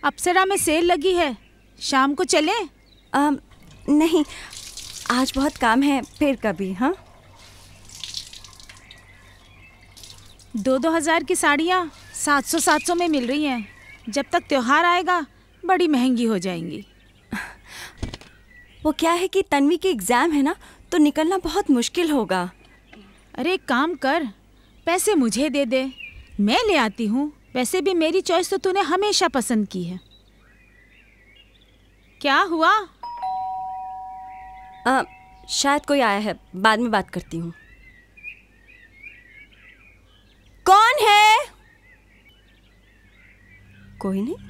अप्सरा में सेल लगी है, शाम को चलें? नहीं, आज बहुत काम है, फिर कभी। हाँ, 2-2 हज़ार की साड़ियाँ 700-700 में मिल रही हैं। जब तक त्योहार आएगा बड़ी महंगी हो जाएंगी। वो क्या है कि तन्वी के एग्ज़ाम है ना, तो निकलना बहुत मुश्किल होगा। अरे एक काम कर, पैसे मुझे दे दे, मैं ले आती हूँ। वैसे भी मेरी चॉइस तो तूने हमेशा पसंद की है। क्या हुआ? शायद कोई आया है, बाद में बात करती हूँ। कौन है? कोई नहीं।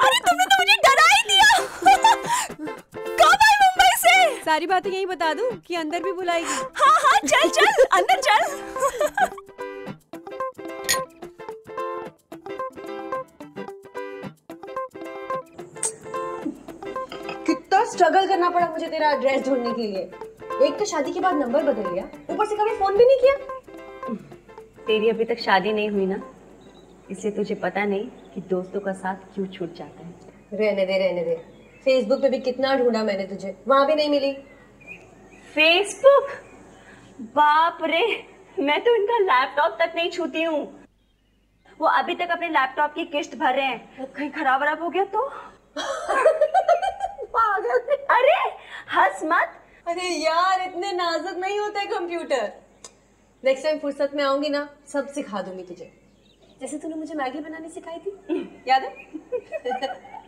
अरे तुमने तो मुझे डरा ही दिया। कब आई मुंबई से? सारी बातें यही बता दूं कि अंदर भी बुलाएगी? हाँ हाँ, चल चल अंदर चल। कितना स्ट्रगल करना पड़ा मुझे तेरा एड्रेस ढूंढने के लिए। एक तो शादी के बाद नंबर बदल लिया, ऊपर से कभी फोन भी नहीं किया। तेरी अभी तक शादी नहीं हुई ना, इसलिए तुझे पता नहीं कि दोस्तों का साथ क्यों छूट जाता है। रहने दे रहने दे। फेसबुक पे भी कितना ढूंढा मैंने तुझे, वहां भी नहीं मिली। फेसबुक? बाप रे, मैं तो इनका लैपटॉप तक नहीं छूती हूँ। वो अभी तक अपने लैपटॉप की किस्त भर रहे हैं, कहीं खराब वराब हो गया तो। पागल। अरे हंस मत। अरे यार, इतने नाजुक नहीं होते कंप्यूटर। नेक्स्ट टाइम फुर्सत में आऊंगी ना, सब सिखा दूंगी तुझे, जैसे तूने मुझे मैगी बनानी सिखाई थी, याद है?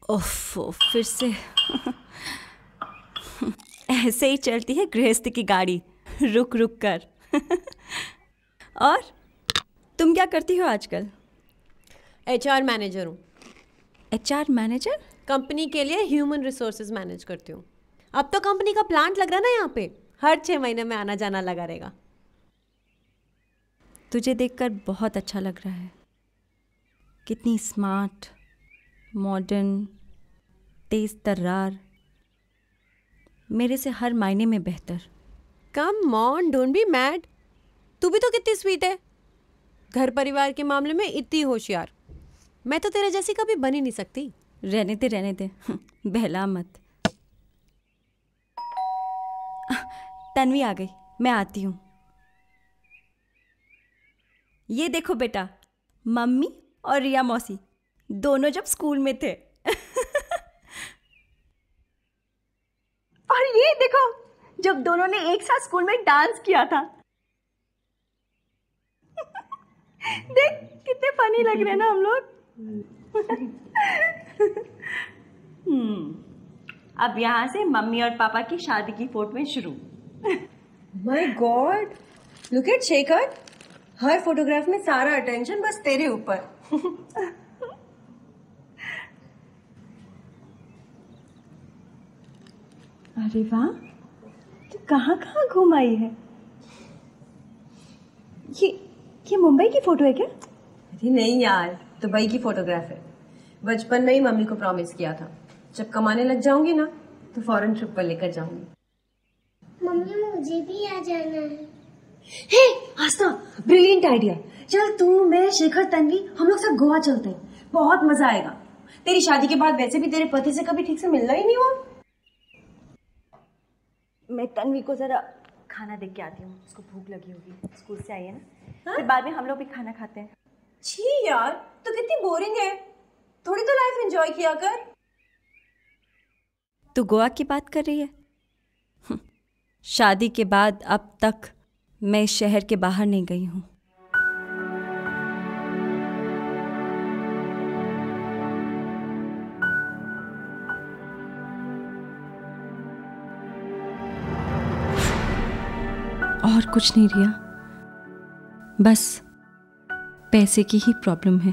ओफ, फिर से। ऐसे ही चलती है गृहस्थ की गाड़ी, रुक रुक कर। और तुम क्या करती हो आजकल? HR मैनेजर हूँ। HR manager? कंपनी के लिए ह्यूमन रिसोर्सेज मैनेज करती हूँ। अब तो कंपनी का प्लांट लग रहा ना यहाँ पे, हर 6 महीने में आना जाना लगा रहेगा। तुझे देखकर बहुत अच्छा लग रहा है। कितनी स्मार्ट, मॉडर्न, तेज तर्रार, मेरे से हर मायने में बेहतर। Come on, don't be mad. तू भी तो कितनी स्वीट है, घर परिवार के मामले में इतनी होशियार। मैं तो तेरे जैसी कभी बन ही नहीं सकती। रहने दे। बहला मत। तन्वी आ गई, मैं आती हूँ। ये देखो बेटा, मम्मी और रिया मौसी दोनों जब स्कूल में थे। और ये देखो, जब दोनों ने एक साथ स्कूल में डांस किया था। देख कितने फनी लग रहे हैं ना हम लोग। अब यहाँ से मम्मी और पापा की शादी की फोटो शुरू। My God, look at Shekhar, her photograph में सारा अटेंशन बस तेरे ऊपर। अरे वाह, तू कहाँ कहाँ घूम आई है? ये मुंबई की फोटो है क्या? अरे नहीं यार, दुबई की फोटोग्राफ है। बचपन में ही मम्मी को प्रॉमिस किया था, जब कमाने लग जाऊंगी ना तो फॉरेन ट्रिप पर लेकर जाऊंगी। मम्मी मुझे भी आ जाना है। हे आस्था, ब्रिलियंट आइडिया। चल तू, मैं, शेखर, तन्वी हम लोग सब गोवा चलते हैं, बहुत मजा आएगा। तेरी शादी के बाद वैसे भी तेरे पति से कभी ठीक से मिलना ही नहीं हुआ। मैं तन्वी को जरा खाना दे के आती हूँ, उसको भूख लगी होगी, स्कूल से आई है ना। फिर बाद में हम लोग भी खाना खाते हैं। छी यार, तो कितनी बोरिंग है, थोड़ी तो लाइफ एंजॉय किया कर। तू गोवा की बात कर रही है? शादी के बाद अब तक मैं इस शहर के बाहर नहीं गई हूँ। और कुछ नहीं रिया, बस पैसे की ही प्रॉब्लम है।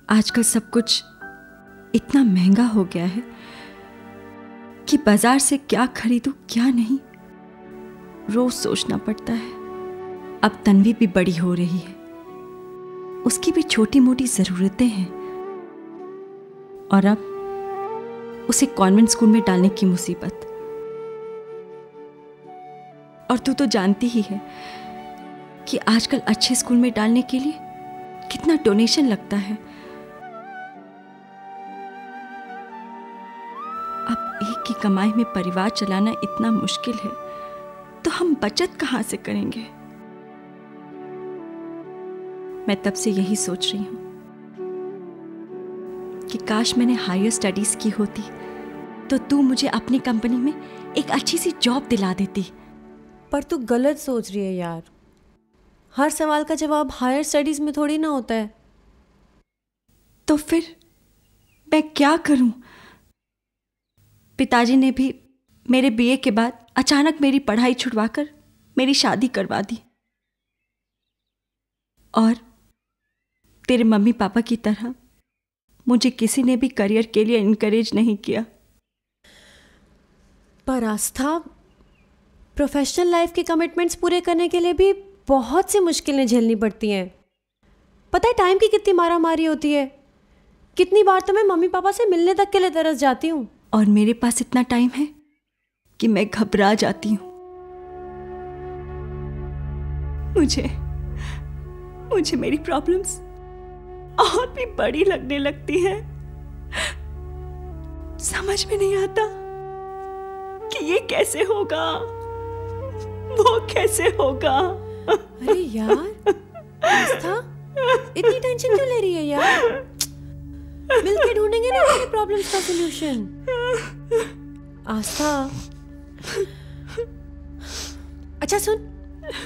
आजकल सब कुछ इतना महंगा हो गया है कि बाजार से क्या खरीदूं क्या नहीं, रोज सोचना पड़ता है। अब तन्वी भी बड़ी हो रही है, उसकी भी छोटी मोटी जरूरतें हैं, और अब उसे कॉन्वेंट स्कूल में डालने की मुसीबत। और तू तो जानती ही है कि आजकल अच्छे स्कूल में डालने के लिए कितना डोनेशन लगता है। अब एक की कमाई में परिवार चलाना इतना मुश्किल है, तो हम बचत कहां से करेंगे? मैं तब से यही सोच रही हूं कि काश मैंने हायर स्टडीज की होती तो तू मुझे अपनी कंपनी में एक अच्छी सी जॉब दिला देती। पर तू गलत सोच रही है यार, हर सवाल का जवाब हायर स्टडीज में थोड़ी ना होता है। तो फिर मैं क्या करूं? पिताजी ने भी मेरे बीए के बाद अचानक मेरी पढ़ाई छुड़वाकर मेरी शादी करवा दी, और तेरे मम्मी पापा की तरह मुझे किसी ने भी करियर के लिए इनकरेज नहीं किया। पर आस्था, प्रोफेशनल लाइफ के कमिटमेंट्स पूरे करने के लिए भी बहुत सी मुश्किलें झेलनी पड़ती हैं। पता है टाइम की कितनी मारामारी होती है। कितनी बार तो मैं मम्मी पापा से मिलने तक के लिए तरस जाती हूँ। और मेरे पास इतना टाइम है कि मैं घबरा जाती हूँ। मुझे मेरी प्रॉब्लम्स और भी बड़ी लगने लगती है। समझ में नहीं आता कि ये कैसे होगा, वो कैसे होगा। अरे यार आस्था, इतनी टेंशन क्यों ले रही है यार? मिलके ढूंढेंगे ना तेरी प्रॉब्लम्स का सलूशन। आस्था, अच्छा सुन,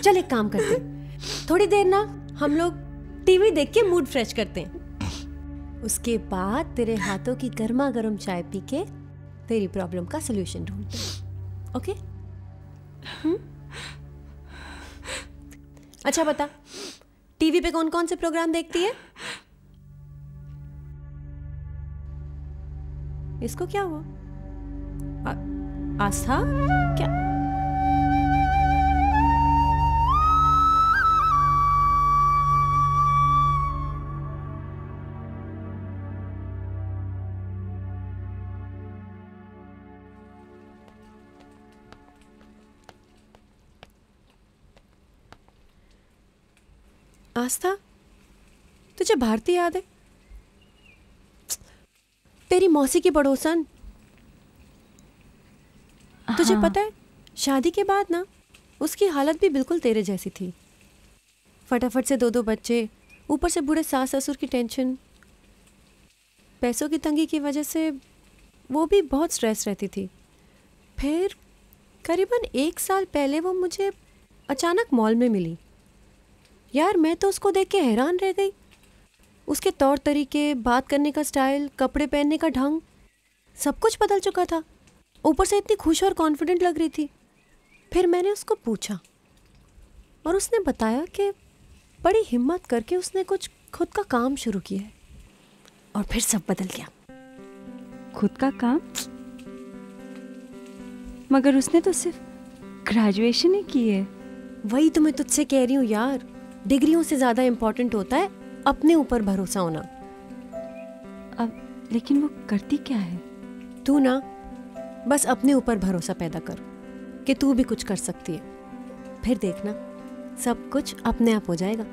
चल एक काम करते हैं, थोड़ी देर ना हम लोग टीवी देख के मूड फ्रेश करते हैं। उसके बाद तेरे हाथों की गर्मा गर्म चाय पी के तेरी प्रॉब्लम का सलूशन ढूंढते हैं। ओके? अच्छा बता, टीवी पे कौन कौन से प्रोग्राम देखती है? इसको क्या हुआ? आस्था क्या? आस्था, तुझे भारती याद है? तेरी मौसी की पड़ोसन। तुझे पता है शादी के बाद ना उसकी हालत भी बिल्कुल तेरे जैसी थी। फटाफट से 2 बच्चे, ऊपर से बूढ़े सास ससुर की टेंशन, पैसों की तंगी की वजह से वो भी बहुत स्ट्रेस रहती थी। फिर करीबन 1 साल पहले वो मुझे अचानक मॉल में मिली। यार मैं तो उसको देख के हैरान रह गई। उसके तौर तरीके, बात करने का स्टाइल, कपड़े पहनने का ढंग, सब कुछ बदल चुका था। ऊपर से इतनी खुश और कॉन्फिडेंट लग रही थी। फिर मैंने उसको पूछा और उसने बताया कि बड़ी हिम्मत करके उसने कुछ खुद का काम शुरू किया है और फिर सब बदल गया। खुद का काम? मगर उसने तो सिर्फ ग्रेजुएशन ही की है। वही तो मैं तुझसे कह रही हूँ यार, डिग्रियों से ज्यादा इंपॉर्टेंट होता है अपने ऊपर भरोसा होना। अब लेकिन वो करती क्या है? तू ना बस अपने ऊपर भरोसा पैदा कर कि तू भी कुछ कर सकती है, फिर देखना सब कुछ अपने आप हो जाएगा।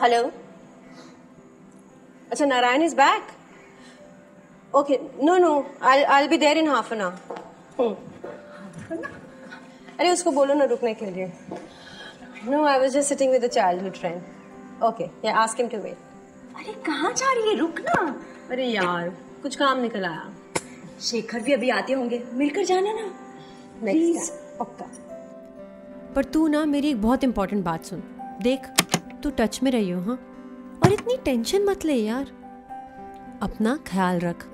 हेलो, अच्छा Narayan is back. Okay, no I'll be there in half an hour. अरे उसको बोलो ना रुकने के लिए। No, I was just sitting with a childhood friend. Okay, yeah, ask him to wait. अरे कहाँ जा रही है, रुकना। अरे यार कुछ काम निकल आया। शेखर भी अभी आते होंगे, मिलकर जाना ना। नेक्स्ट पक्का। पर तू ना मेरी एक बहुत इंपॉर्टेंट बात सुन। देख, तू टच में रही हो हाँ, और इतनी टेंशन मत ले यार, अपना ख्याल रख।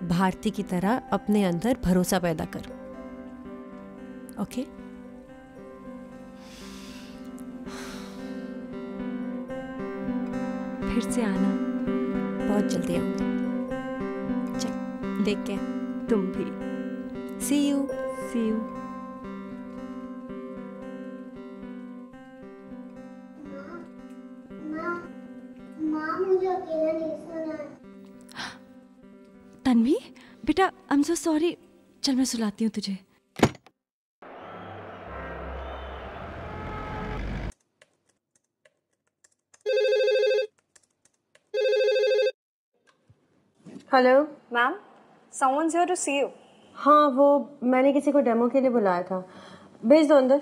भारती की तरह अपने अंदर भरोसा पैदा कर, ओके? फिर से आना। बहुत जल्दी आऊंगी। चल, देख के तुम भी। See you. See you. माँ मुझे अकेला नहीं सोना है। तन्वी बेटा, आई एम सो सॉरी। चल मैं सुलाती हूँ तुझे। Hello ma'am, someone's here to see you. हाँ, वो मैंने किसी को डेमो के लिए बुलाया था, भेज दो अंदर।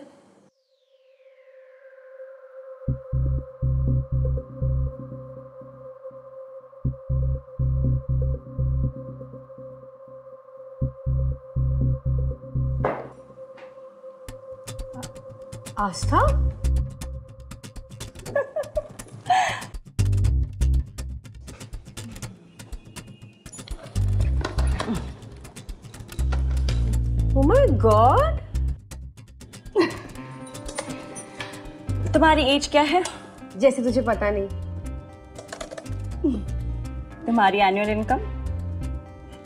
आस्था? Oh my God! तुम्हारी एज क्या है? जैसे तुझे पता नहीं। तुम्हारी एनुअल इनकम?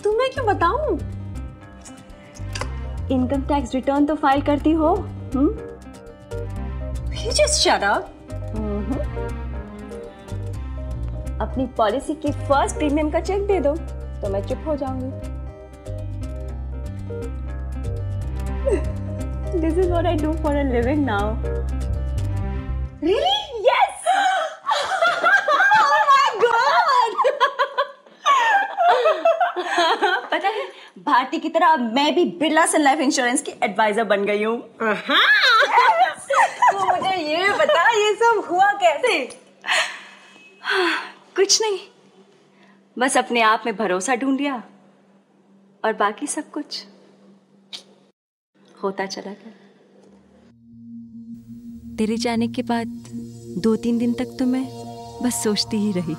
तुम्हें क्यों बताऊं? इनकम टैक्स रिटर्न तो फाइल करती हो? You just shut up. अपनी पॉलिसी की फर्स्ट प्रीमियम का चेक दे दो तो मैं चुप हो जाऊंगी। This is what I do for a living now. Really? Yes! Oh my God! पता है, भारती की तरह मैं भी बिरला सन लाइफ इंश्योरेंस की एडवाइजर बन गई हूँ। तो मुझे ये बता, ये सब हुआ कैसे? कुछ नहीं, बस अपने आप में भरोसा ढूंढ लिया और बाकी सब कुछ होता चला गया। तेरे जाने के बाद 2-3 दिन तक तो मैं बस सोचती ही रही।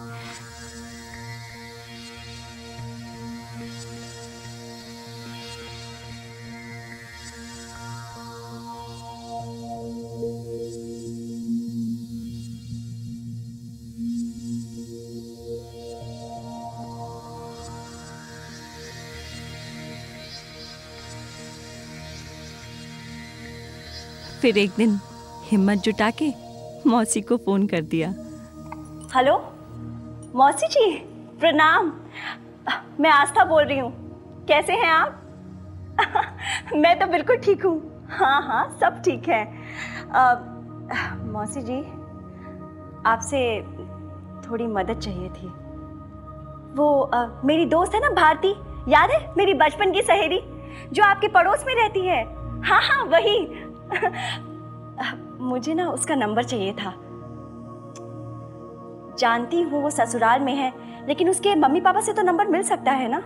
फिर एक दिन हिम्मत जुटा के मौसी को फोन कर दिया। हेलो मौसी जी, प्रणाम। मैं आस्था बोल रही हूँ। कैसे हैं आप? मैं तो बिल्कुल ठीक हूँ। हाँ, सब ठीक है। मौसी जी, आपसे थोड़ी मदद चाहिए थी। वो मेरी दोस्त है ना भारती, याद है? मेरी बचपन की सहेली जो आपके पड़ोस में रहती है। हाँ, वही। मुझे ना उसका नंबर चाहिए था। जानती हूँ वो ससुराल में है, लेकिन उसके मम्मी पापा से तो नंबर मिल सकता है ना?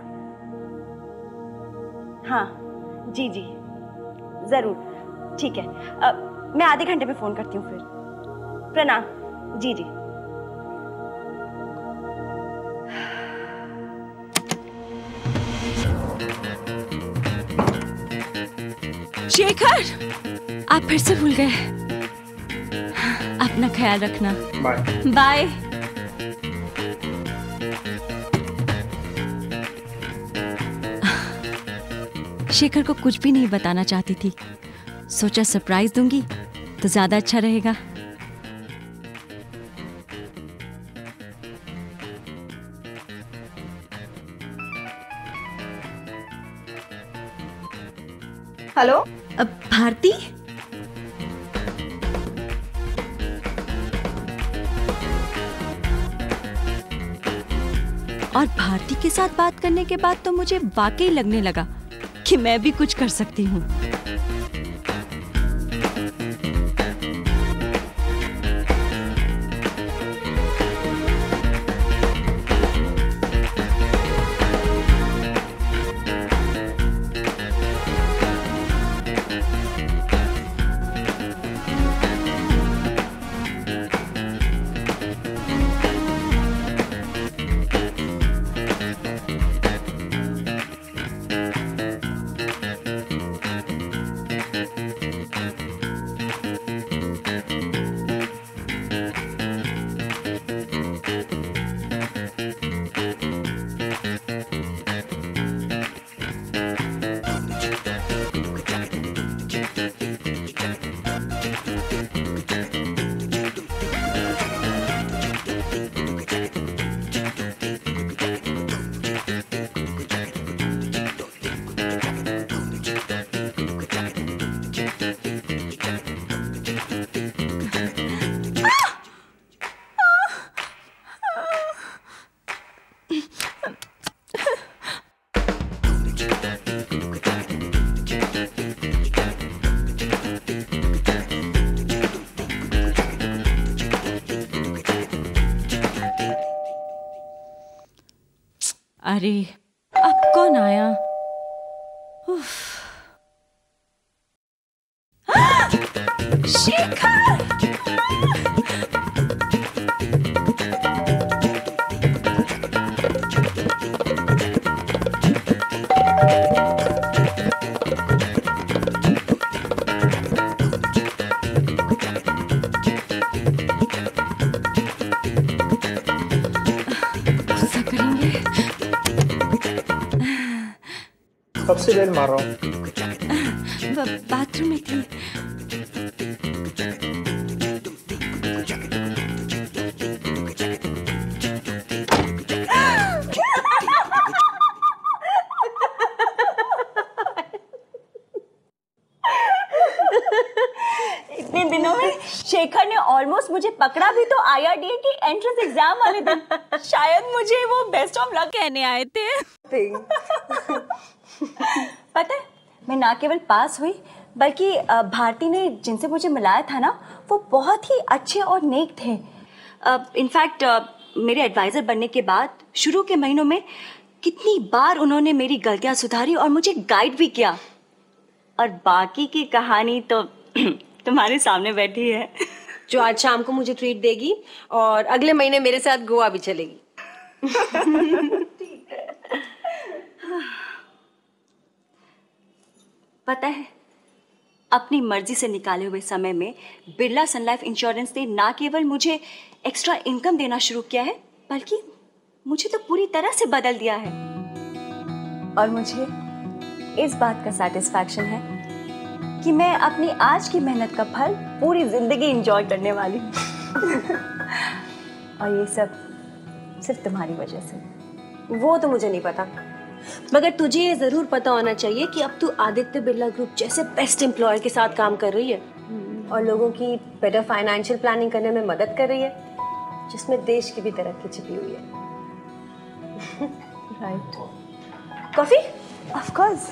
हाँ, जी, जरूर। ठीक है, मैं आधे घंटे में फोन करती हूँ फिर। प्रणाम। जी। शेखर, आप फिर से भूल गए। अपना ख्याल रखना। बाय। शेखर को कुछ भी नहीं बताना चाहती थी, सोचा सरप्राइज दूंगी तो ज्यादा अच्छा रहेगा। हेलो, अब भारती? और भारती के साथ बात करने के बाद तो मुझे वाकई लगने लगा कि मैं भी कुछ कर सकती हूँ। अरे अब कौन आया? उफ। शेखर! गुस्सा करेंगे। कब से बेल मार रहा हूँ? बाथरूम में थी। इतने दिनों में शेखर ने ऑलमोस्ट मुझे पकड़ा भी तो IRDA की एंट्रेंस एग्जाम वाले दिन। शायद मुझे वो बेस्ट ऑफ लक कहने आए थे। पता है, मैं ना केवल पास हुई बल्कि भारती ने जिनसे मुझे मिलाया था ना, वो बहुत ही अच्छे और नेक थे। इनफैक्ट मेरे एडवाइज़र बनने के बाद शुरू के महीनों में कितनी बार उन्होंने मेरी गलतियां सुधारी और मुझे गाइड भी किया। और बाकी की कहानी तो तुम्हारे सामने बैठी है। जो आज शाम को मुझे ट्रीट देगी और अगले महीने मेरे साथ गोवा भी चलेगी। पता है, अपनी मर्जी से निकाले हुए समय में बिरला सन लाइफ इंश्योरेंस ने ना केवल मुझे एक्स्ट्रा इनकम देना शुरू किया है, बल्कि मुझे तो पूरी तरह से बदल दिया है। और मुझे इस बात का सेटिस्फैक्शन है कि मैं अपनी आज की मेहनत का फल पूरी जिंदगी एंजॉय करने वाली हूँ। और ये सब सिर्फ तुम्हारी वजह से। वो तो मुझे नहीं पता, मगर तुझे ये जरूर पता होना चाहिए कि अब तू आदित्य बिरला ग्रुप जैसे बेस्ट एम्प्लॉयर के साथ काम कर रही है और लोगों की बेटर फाइनेंशियल प्लानिंग करने में मदद कर रही है, जिसमें देश की भी तरक्की छिपी हुई है। राइट। कॉफी? Of course.